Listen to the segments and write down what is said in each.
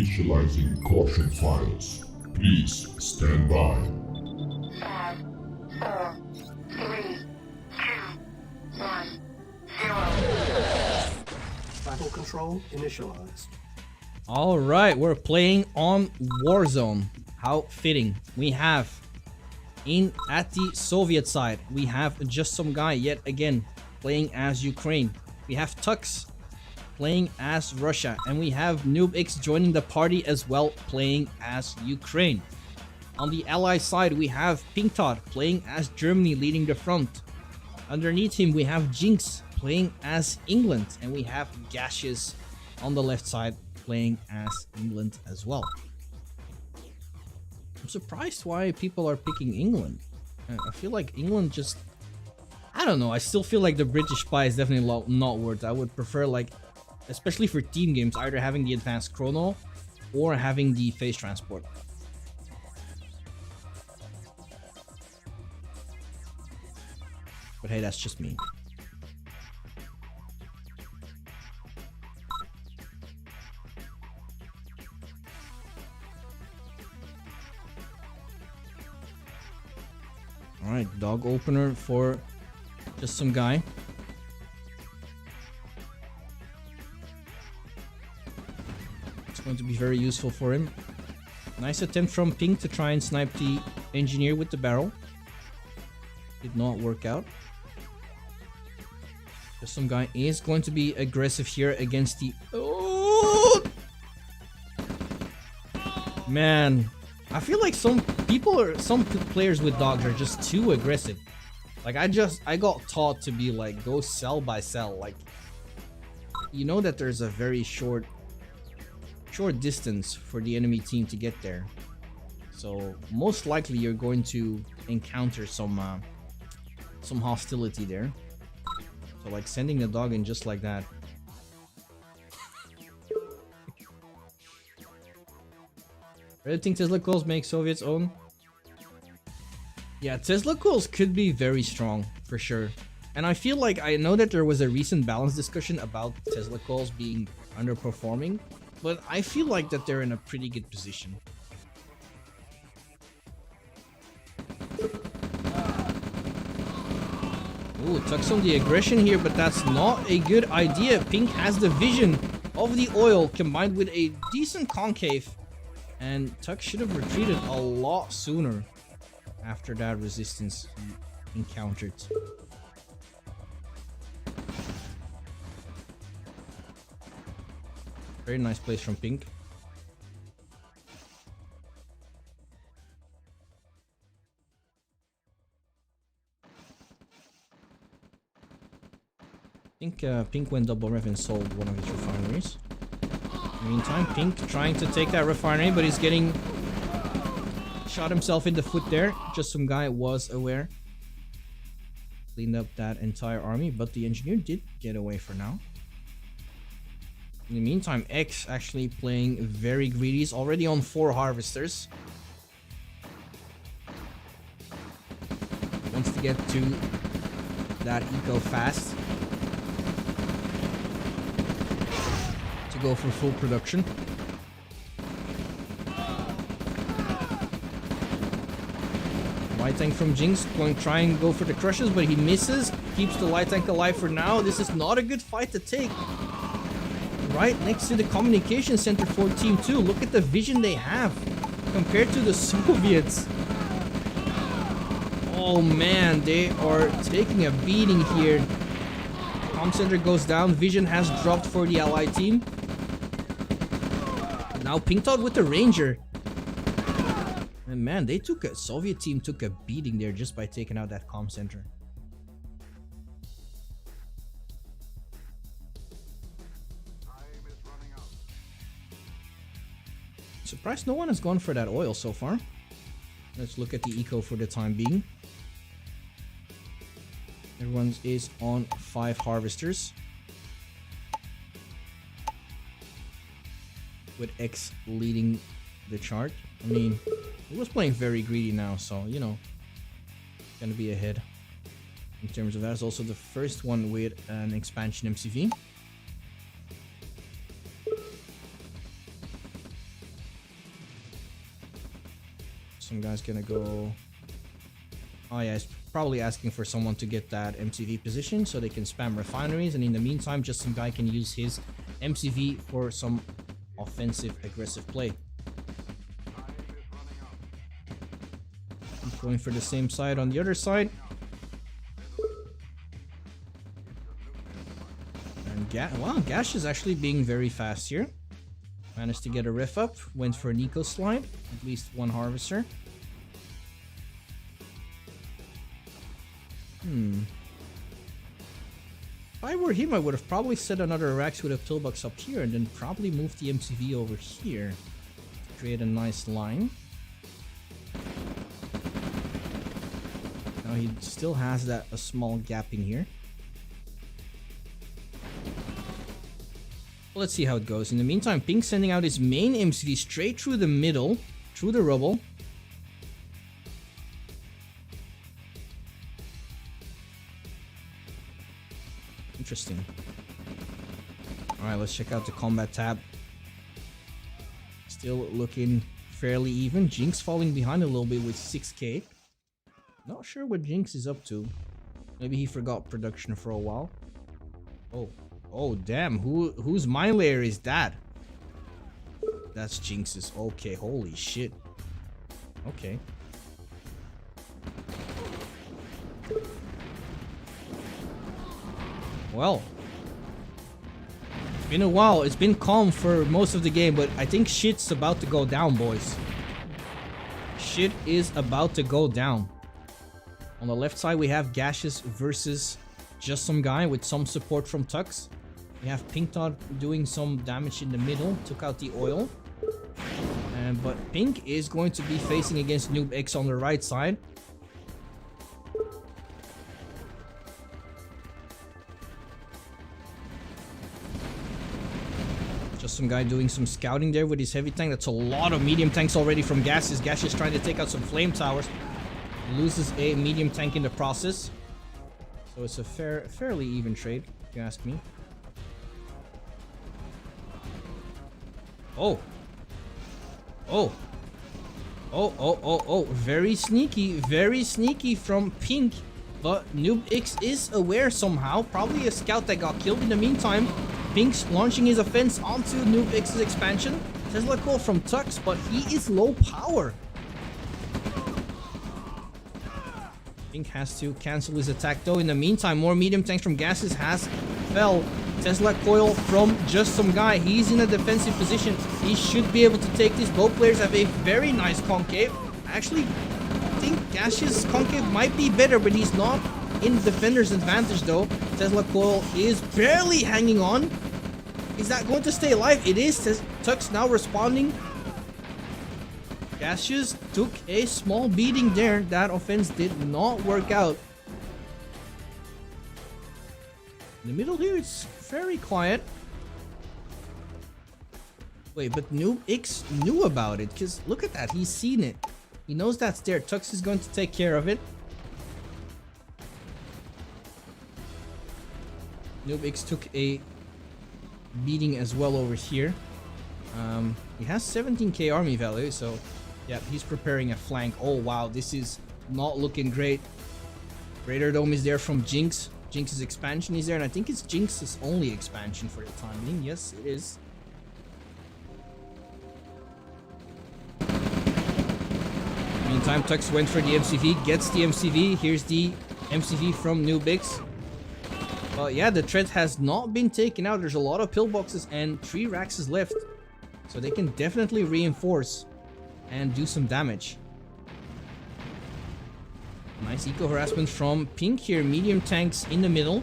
Initializing caution files. Please stand by. 5, 4, 3, 2, 1, 0. Battle control initialized. All right, we're playing on Warzone. How fitting. We have at the Soviet side, we have justSomeGuy yet again playing as Ukraine. We have Tux playing as Russia, and we have NewbX joining the party as well, playing as Ukraine. On the ally side, we have Pinkthoth playing as Germany, leading the front. Underneath him, we have Jinx playing as England, and we have Gacius on the left side playing as England as well. I'm surprised why people are picking England. I feel like England just... I don't know, I still feel like the British spy is definitely not worth it. I would prefer, like, especially for team games, either having the advanced chrono or having the phase transport. But hey, that's just me. Alright, dog opener for justSomeGuy. It's going to be very useful for him. Nice attempt from Pink to try and snipe the engineer with the barrel. Did not work out. justSomeGuy is going to be aggressive here against the... Oh! Man, I feel like some players with dogs are just too aggressive. Like I got taught to be like, go cell by cell. Like, you know that there's a very short distance for the enemy team to get there. So most likely you're going to encounter some hostility there. So like sending the dog in just like that. I really think Tesla coils make Soviets own. Yeah, Tesla coils could be very strong for sure. And I feel like I know that there was a recent balance discussion about Tesla coils being underperforming, but I feel like that they're in a pretty good position. Ooh, tucks on the aggression here, but that's not a good idea. Pink has the vision of the oil combined with a decent concave. And Tuck should have retreated a lot sooner after that resistance he encountered. Very nice place from Pink. I think Pink went double rev and sold one of his refineries. In the meantime, Pink trying to take that refinery, but he's getting shot himself in the foot there. justSomeGuy was aware. Cleaned up that entire army, but the engineer did get away for now. In the meantime, X actually playing very greedy. He's already on 4 harvesters. Wants to get to that eco fast. Go for full production. Light tank from Jinx going to try and go for the crushes, but he misses. Keeps the light tank alive for now. This is not a good fight to take. Right next to the communication center for Team 2. Look at the vision they have compared to the Soviets. Oh man, they are taking a beating here. Comm center goes down. Vision has dropped for the allied team. Now Pinkthoth with the Ranger. And man, Soviet team took a beating there just by taking out that comm center. Surprised no one has gone for that oil so far. Let's look at the eco for the time being. Everyone is on 5 harvesters. With X leading the chart. I mean, he was playing very greedy now, so, you know, gonna be ahead. In terms of that, it's also the first one with an expansion MCV. Some guy's gonna go. Oh yeah, he's probably asking for someone to get that MCV position so they can spam refineries, and in the meantime, just some guy can use his MCV for some offensive, aggressive play. He's going for the same side on the other side. And wow, Gacius is actually being very fast here. Managed to get a riff up, went for an eco slide, at least one harvester. If I were him, I would have probably set another Rax with a pillbox up here and then probably moved the MCV over here to create a nice line. Now he still has a small gap in here. Well, let's see how it goes. In the meantime, Pink sending out his main MCV straight through the middle, through the rubble. Interesting. Alright, let's check out the combat tab. Still looking fairly even. Jinx falling behind a little bit with 6k. Not sure what Jinx is up to. Maybe he forgot production for a while. Oh damn, whose mine layer is that? That's Jinx's. Okay, holy shit. Okay. Well, it's been a while. It's been calm for most of the game, but I think shit's about to go down, boys. Shit is about to go down. On the left side, we have Gacius versus justSomeGuy with some support from Tux. We have Pinkthoth doing some damage in the middle, took out the oil. But Pink is going to be facing against NewbX on the right side. justSomeGuy doing some scouting there with his heavy tank. That's a lot of medium tanks already from Gacius. Gacius trying to take out some flame towers. Loses a medium tank in the process. So it's a fairly even trade, if you ask me. Oh. Very sneaky from Pink. But NewbX is aware somehow. Probably a scout that got killed in the meantime. Pink's launching his offense onto NewbX's expansion. Tesla call from Tux, but he is low power. Pink has to cancel his attack though. In the meantime, more medium tanks from Gacius has fell. Tesla coil from justSomeGuy. He's in a defensive position. He should be able to take this. Both players have a very nice concave. Actually, I think Gacius' concave might be better, but he's not in defender's advantage though. Tesla coil is barely hanging on. Is that going to stay alive? It is. Tux now responding. Gacius took a small beating there. That offense did not work out. In the middle here, it's very quiet. Wait, but NewbX knew about it, because look at that. He's seen it. He knows that's there. Tux is going to take care of it. NewbX took a beating as well over here. He has 17k army value, so yeah, he's preparing a flank. Oh wow, this is not looking great. Raider Dome is there from Jinx. Jinx's expansion is there, and I think it's Jinx's only expansion for the time being. Yes, it is. Meantime, Tux went for the MCV, gets the MCV. Here's the MCV from NewbX. But yeah, the threat has not been taken out. There's a lot of pillboxes and 3 Raxes left. So they can definitely reinforce and do some damage. Nice eco harassment from Pink here. Medium tanks in the middle.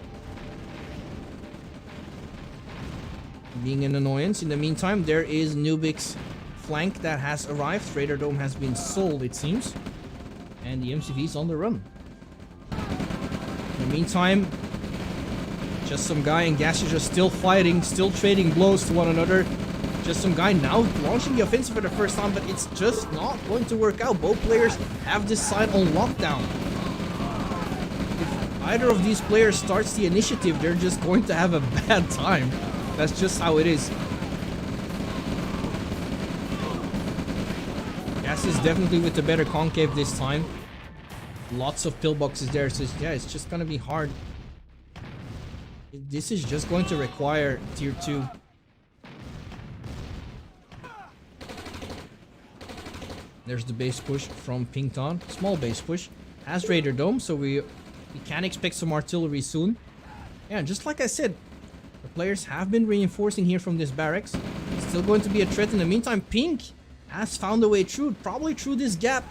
Being an annoyance. In the meantime, there is NewbX flank that has arrived. Raider Dome has been sold, it seems. And the MCV is on the run. In the meantime, justSomeGuy and Gacius are still fighting, still trading blows to one another. justSomeGuy now launching the offensive for the first time, but it's just not going to work out. Both players have this side on lockdown. If either of these players starts the initiative, they're just going to have a bad time. That's just how it is. Gacius definitely with the better concave this time. Lots of pillboxes there, so yeah, it's just gonna be hard. This is just going to require tier 2. There's the base push from Pinkthoth. Small base push. Has Raider Dome, so we can expect some artillery soon. Yeah, just like I said, the players have been reinforcing here from this barracks. Still going to be a threat in the meantime. Pink has found a way through, probably through this gap,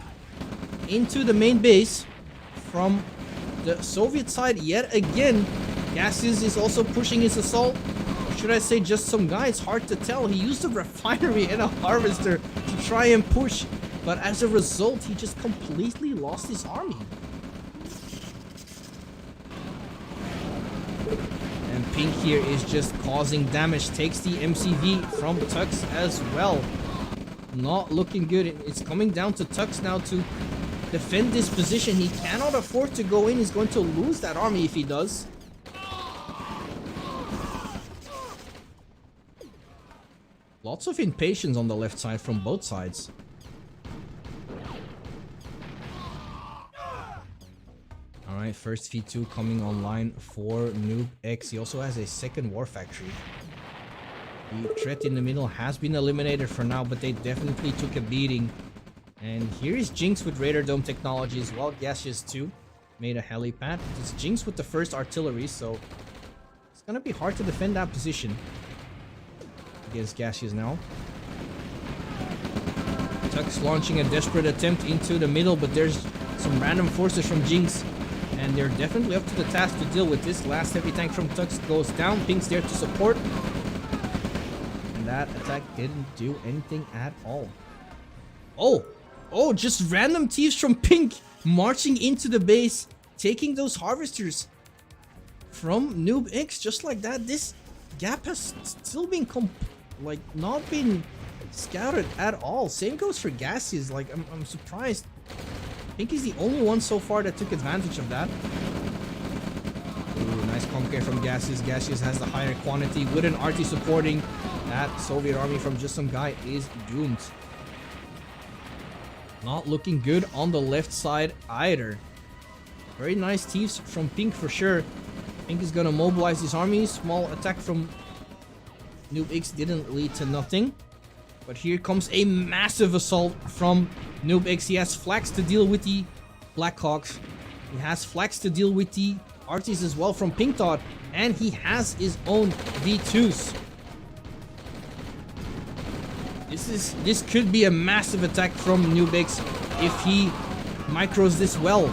into the main base from the Soviet side yet again. Gacius is also pushing his assault. Or should I say just some guy? It's hard to tell. He used a refinery and a harvester to try and push, but as a result, he just completely lost his army. And Pink here is just causing damage. Takes the MCV from Tux as well. Not looking good. It's coming down to Tux now to defend this position. He cannot afford to go in. He's going to lose that army if he does. Lots of impatience on the left side from both sides. Alright, first V2 coming online for NewbX. He also has a second war factory. The threat in the middle has been eliminated for now, but they definitely took a beating. And here is Jinx with Raider Dome technology as well. Gacius too made a helipad. It's Jinx with the first artillery, so it's gonna be hard to defend that position against Gacius now. Tux launching a desperate attempt into the middle, but there's some random forces from Jinx, and they're definitely up to the task to deal with this. Last heavy tank from Tux goes down. Pink's there to support, and that attack didn't do anything at all. Oh, just random thieves from Pink marching into the base, taking those harvesters from NewbX just like that. This gap has still been not been scouted at all. Same goes for Gacius. Like, I'm surprised. Pink is the only one so far that took advantage of that. Ooh, nice concave from Gacius. Gacius has the higher quantity with an RT supporting. That Soviet army from justSomeGuy is doomed. Not looking good on the left side either. Very nice thieves from Pink for sure. Pink is gonna mobilize his army. Small attack from NewbX didn't lead to nothing. But here comes a massive assault from NewbX. He has flags to deal with the Blackhawks. He has flags to deal with the arties as well from Pinkthoth. And he has his own V2s. This could be a massive attack from NewbX if he micros this well.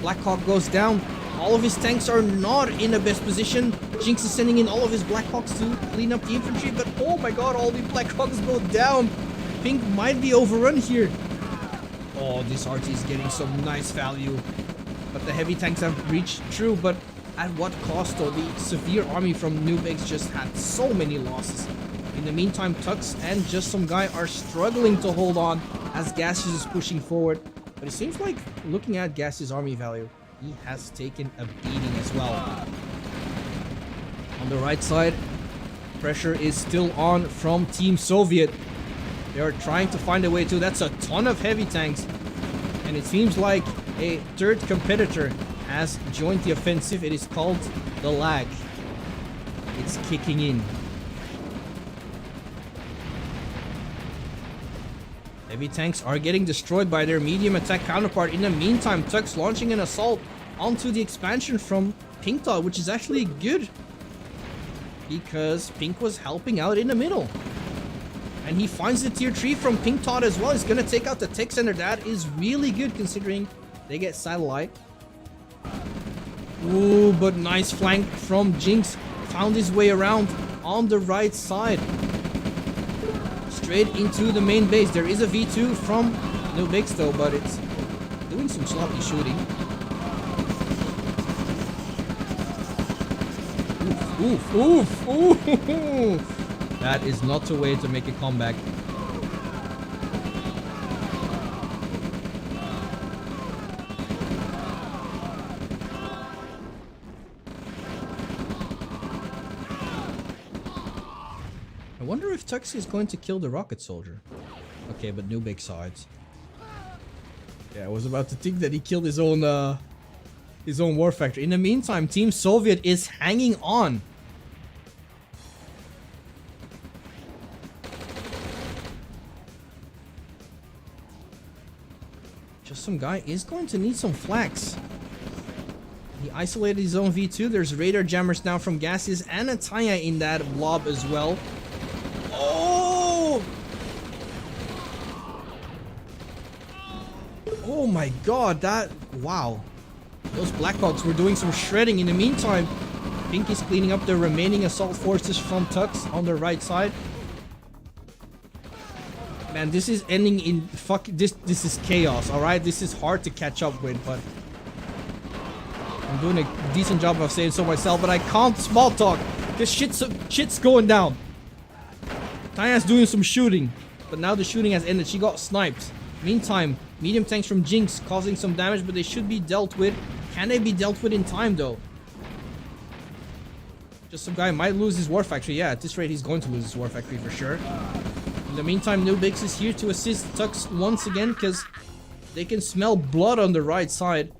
Blackhawk goes down. All of his tanks are not in the best position. Jinx is sending in all of his Blackhawks to clean up the infantry, but oh my god, all the Blackhawks go down. Pink might be overrun here. Oh, this RT is getting some nice value. But the heavy tanks have reached through, but at what cost though? The severe army from NewbX just had so many losses. In the meantime, Tux and justSomeGuy are struggling to hold on as Gacius is pushing forward. But it seems like, looking at Gacius' army value, he has taken a beating as well. On the right side, pressure is still on from Team Soviet. They are trying to find a way to. That's a ton of heavy tanks. And it seems like a third competitor has joined the offensive. It is called the lag. It's kicking in. Heavy tanks are getting destroyed by their medium attack counterpart. In the meantime, Tux launching an assault onto the expansion from Pinkthoth, which is actually good because Pink was helping out in the middle. And he finds the tier 3 from Pinkthoth as well. He's gonna take out the tech center. That is really good considering they get satellite. Ooh, but nice flank from Jinx. Found his way around on the right side. Straight into the main base. There is a V2 from NewbX though, but it's doing some sloppy shooting. Oof, oof, oof, oof. That is not the way to make a comeback. I wonder if Tux is going to kill the rocket soldier. Okay, but NewbX sides. Yeah, I was about to think that he killed his own war factory. In the meantime, Team Soviet is hanging on. JustSomeGuy is going to need some flax. He isolated his own V2. There's radar jammers now from Gacius and a Tanya in that blob as well. Oh! Oh my god, that... Wow. Those Blackhawks were doing some shredding. In the meantime, Pink is cleaning up the remaining assault forces from Tux on the right side. Man, this is ending in fuck. This is chaos. All right, this is hard to catch up with, but I'm doing a decent job of saying so myself. But I can't small talk. This shit's going down. Tanya's doing some shooting, but now the shooting has ended. She got sniped. Meantime, medium tanks from Jinx causing some damage, but they should be dealt with. Can they be dealt with in time though? JustSomeGuy might lose his war factory. Yeah, at this rate, he's going to lose his war factory for sure. In the meantime, NewbX is here to assist Tux once again because they can smell blood on the right side.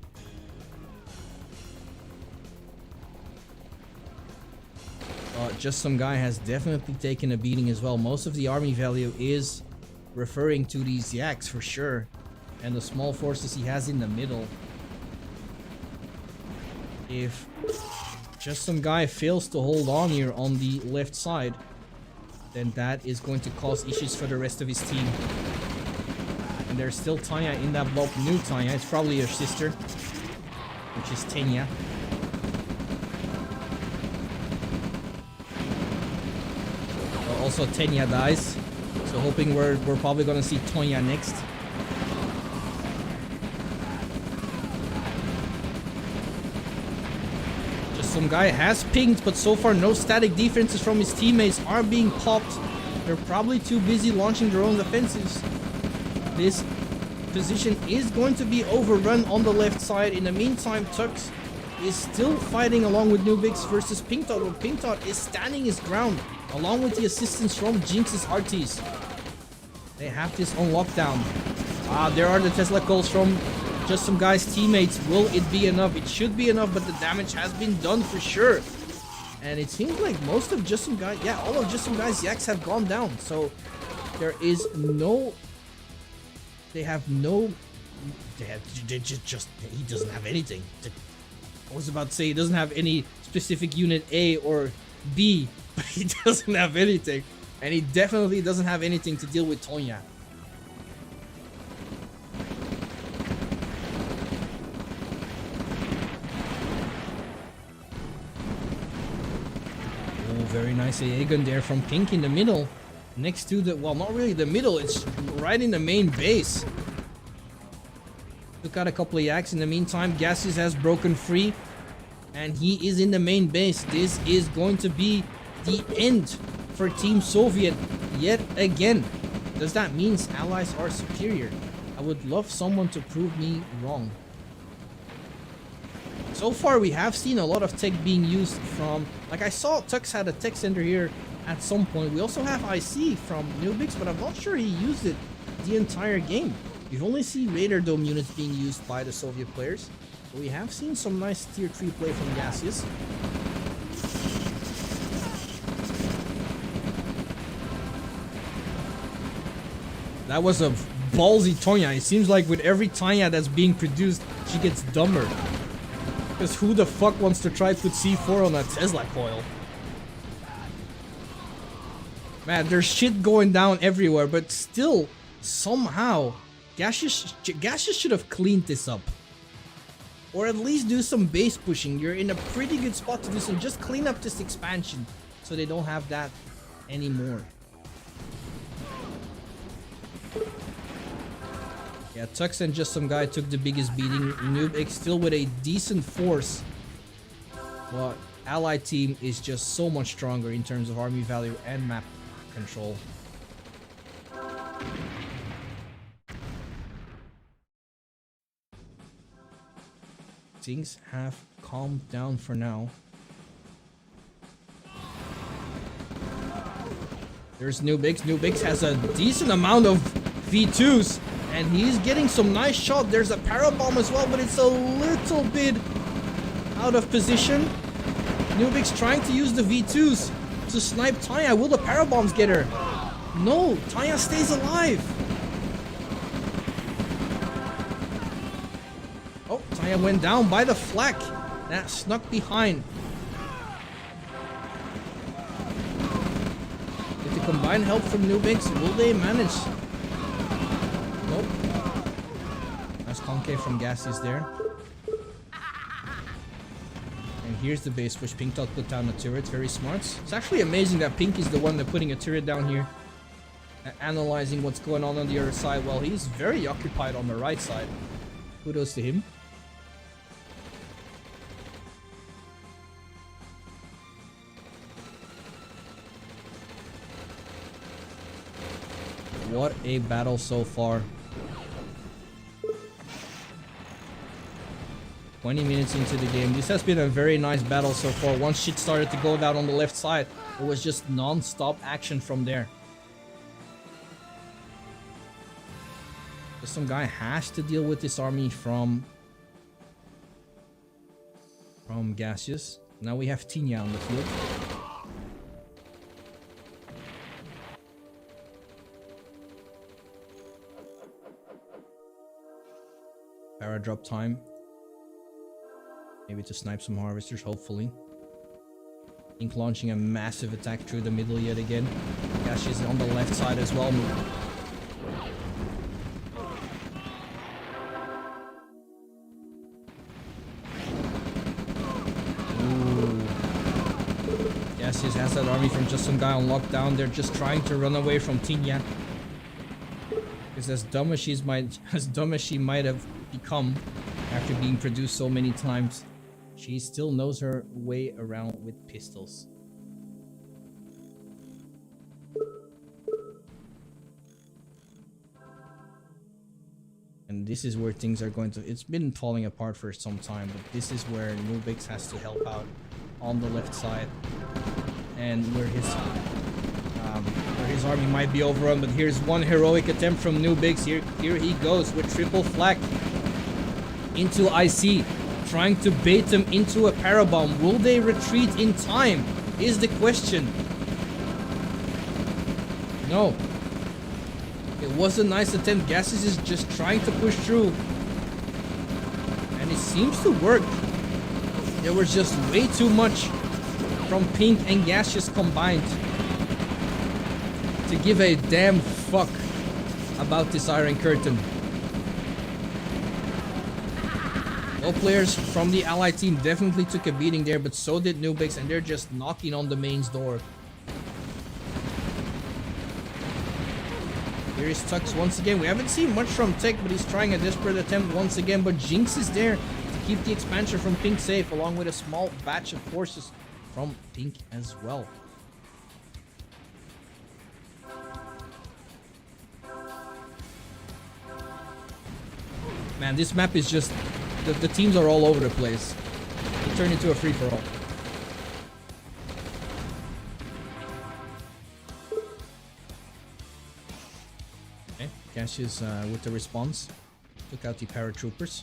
JustSomeGuy has definitely taken a beating as well. Most of the army value is referring to these yaks for sure. And the small forces he has in the middle. If JustSomeGuy fails to hold on here on the left side, then that is going to cause issues for the rest of his team. And there's still Tanya in that block. New Tanya, it's probably her sister, which is Tanya. Also Tanya dies, so hoping we're probably gonna see Tonya next. JustSomeGuy has pinged, but so far no static defenses from his teammates are being popped. They're probably too busy launching their own offensives. This position is going to be overrun on the left side. In the meantime, Tux is still fighting along with NewbX versus Pinkthoth, but Pinkthoth is standing his ground along with the assistance from Jinx's RTs. They have this on lockdown. There are the Tesla calls from JustSomeGuy's teammates. Will it be enough? It should be enough, but the damage has been done for sure. And it seems like most of JustSomeGuy, yeah, all of JustSomeGuy's yaks have gone down. So there is no, he doesn't have anything. I was about to say he doesn't have any specific unit A or B, but he doesn't have anything. And he definitely doesn't have anything to deal with Tonya. Very nice Aegon there from Pink in the middle. Next to the, well, not really the middle, it's right in the main base. Took out a couple of yaks in the meantime. Gacius has broken free. And he is in the main base. This is going to be the end for Team Soviet yet again. Does that mean allies are superior? I would love someone to prove me wrong. So far, we have seen a lot of tech being used from... Like, I saw Tux had a tech center here at some point. We also have IC from NewbX, but I'm not sure he used it the entire game. We've only seen Radar Dome units being used by the Soviet players. But we have seen some nice tier 3 play from Gacius. That was a ballsy Tonya. It seems like with every Tanya that's being produced, she gets dumber. Because who the fuck wants to try to put C4 on a Tesla coil? Man, there's shit going down everywhere, but still, somehow, Gacius should have cleaned this up. Or at least do some base pushing. You're in a pretty good spot to do some. Just clean up this expansion so they don't have that anymore. Yeah, Tux and JustSomeGuy took the biggest beating. NewbX still with a decent force. But Allied team is just so much stronger in terms of army value and map control. Things have calmed down for now. There's NewbX. NewbX has a decent amount of V2s. And he's getting some nice shot. There's a parabomb as well, but it's a little bit out of position. NewbX trying to use the V2s to snipe Taya. Will the parabombs get her? No, Taya stays alive. Oh, Taya went down by the flak. That snuck behind. With the combined help from NewbX, will they manage? Nope. Nice concave from Gacius there. And here's the base push. Pinkthoth put down a turret. Very smart. It's actually amazing that Pink is the one that putting a turret down here. Analyzing what's going on the other side while he's very occupied on the right side. Kudos to him. What a battle so far. 20 minutes into the game. This has been a very nice battle so far. Once shit started to go down on the left side, it was just non-stop action from there. Some guy has to deal with this army from Gacius. Now we have Tinya on the field. Paradrop time. Maybe to snipe some harvesters, hopefully. Pink launching a massive attack through the middle yet again. Gacius on the left side as well. Gacius has that army from justSomeGuy on lockdown. They're just trying to run away from Tinya. Because as dumb as she might have become after being produced so many times, she still knows her way around with pistols. And this is where things are going to... It's been falling apart for some time, but this is where NewbX has to help out on the left side. And where his army might be overrun, but here's one heroic attempt from NewbX. Here he goes with triple flak into IC, trying to bait them into a parabomb. Will they retreat in time is the question. No. It was a nice attempt. Gacius is just trying to push through, and it seems to work. There was just way too much from Pink and Gacius combined to give a damn fuck about this Iron Curtain. All players from the Allied team definitely took a beating there, but so did NewbX, and they're just knocking on the main's door. Here is Tux once again. We haven't seen much from Tech, but he's trying a desperate attempt once again, but Jinx is there to keep the expansion from Pink safe, along with a small batch of forces from Pink as well. Man, this map is just... The teams are all over the place. It turned into a free-for-all. Okay, Gacius with the response. Took out the paratroopers.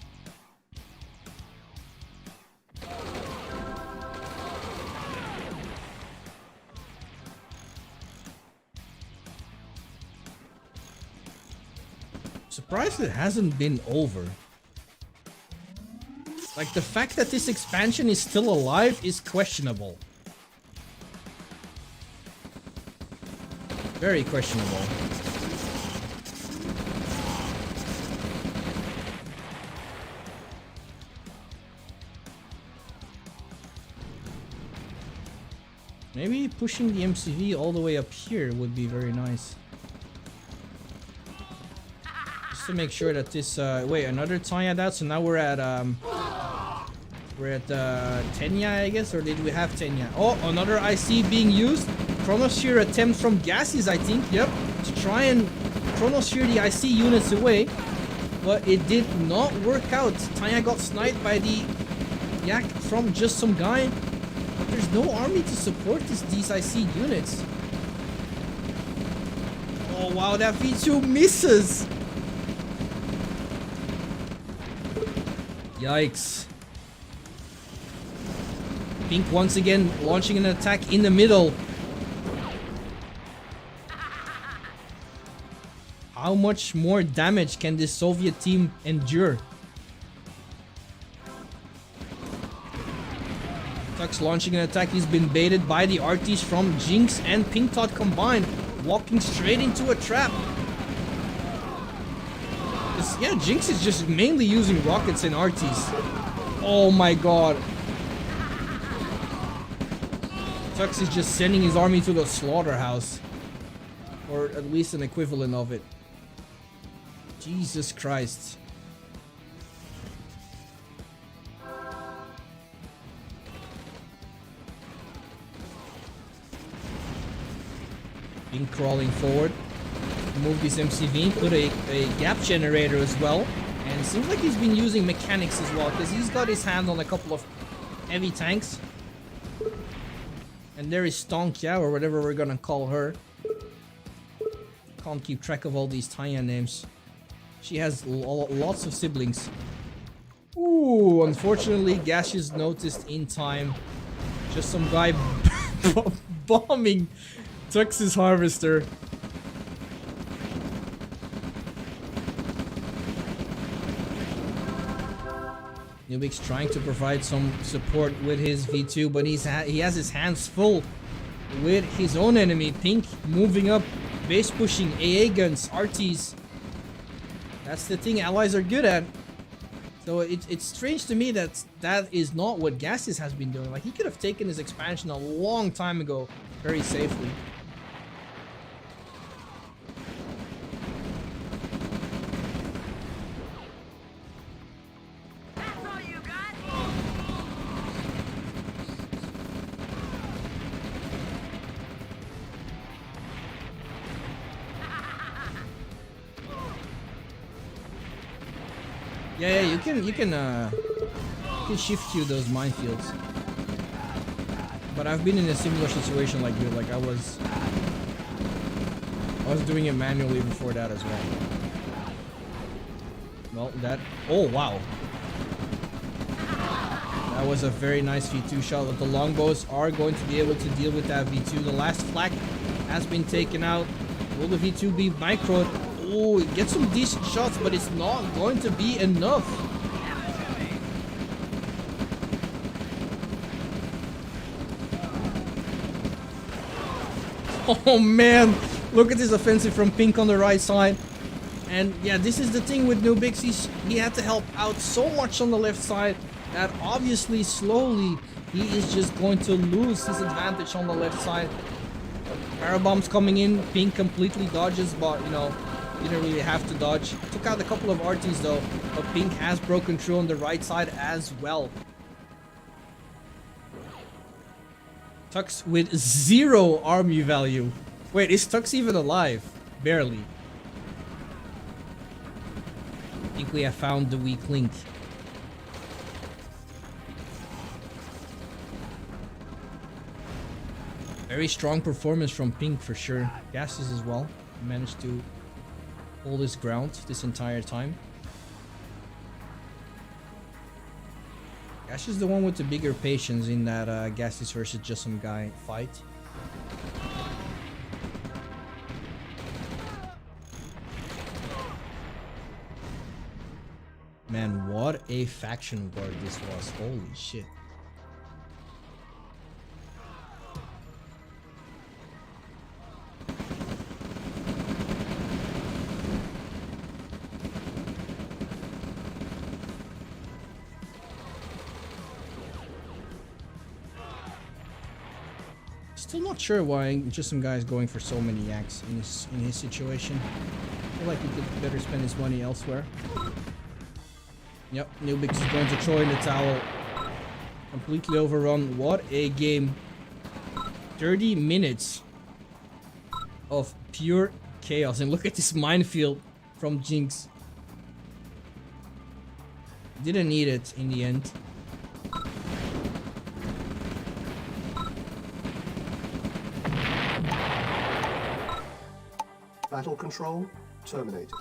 Surprised it hasn't been over. Like, the fact that this expansion is still alive is questionable. Very questionable. Maybe pushing the MCV all the way up here would be very nice. Just to make sure that this... wait, another Tanya that? So now we're at... We're at Tenya, I guess, or did we have Tenya? Oh, another IC being used. Chronosphere attempt from Gacius, I think. Yep, to try and Chronosphere the IC units away, but it did not work out. Tanya got sniped by the Yak from justSomeGuy, but there's no army to support these IC units. Oh wow, that V2 misses. Yikes. Pink once again launching an attack in the middle. How much more damage can this Soviet team endure? Tux launching an attack. He's been baited by the arties from Jinx and Pinkthoth combined, walking straight into a trap. Yeah, Jinx is just mainly using rockets and arties. Oh my god. Tux is just sending his army to the slaughterhouse. Or at least an equivalent of it. Jesus Christ. Been crawling forward. Move this MCV, put a gap generator as well. And it seems like he's been using mechanics as well, because he's got his hand on a couple of heavy tanks. And there is Stonkia, or whatever we're gonna call her. Can't keep track of all these Tanya names. She has lots of siblings. Ooh, unfortunately, Gacius noticed in time. Just some guy bombing Tux's harvester. NewbX trying to provide some support with his V2, but he has his hands full with his own enemy. Pink moving up, base pushing, AA guns, RTs. That's the thing allies are good at. So it's strange to me that that is not what Gacius has been doing. Like, he could have taken his expansion a long time ago very safely. Yeah, you can shift queue those minefields. But I've been in a similar situation like you. Like I was doing it manually before that as well. Well, that. Oh wow, that was a very nice V2 shot. But the longbows are going to be able to deal with that V2. The last flak has been taken out. Will the V2 be microed? Oh, it gets some decent shots, but it's not going to be enough. Oh man, look at this offensive from Pink on the right side. And yeah, this is the thing with NewbX. He had to help out so much on the left side that obviously slowly he is just going to lose his advantage on the left side. Parabombs coming in, Pink completely dodges, but you know, didn't really have to dodge. Took out a couple of RTs though, but Pink has broken through on the right side as well. Tux with 0 army value. Wait, is Tux even alive? Barely. I think we have found the weak link. Very strong performance from Pink for sure. Gacius as well. Managed to hold his ground this entire time. Gacius is the one with the bigger patience in that Gacius versus justSomeGuy fight. Man, what a faction war this was. Holy shit. Still not sure why justSomeGuy is going for so many Yaks in his situation. I feel like he could better spend his money elsewhere. Yep, NewbX is going to throw in the towel. Completely overrun. What a game. 30 minutes of pure chaos. And look at this minefield from Jinx. Didn't need it in the end. Battle control terminated.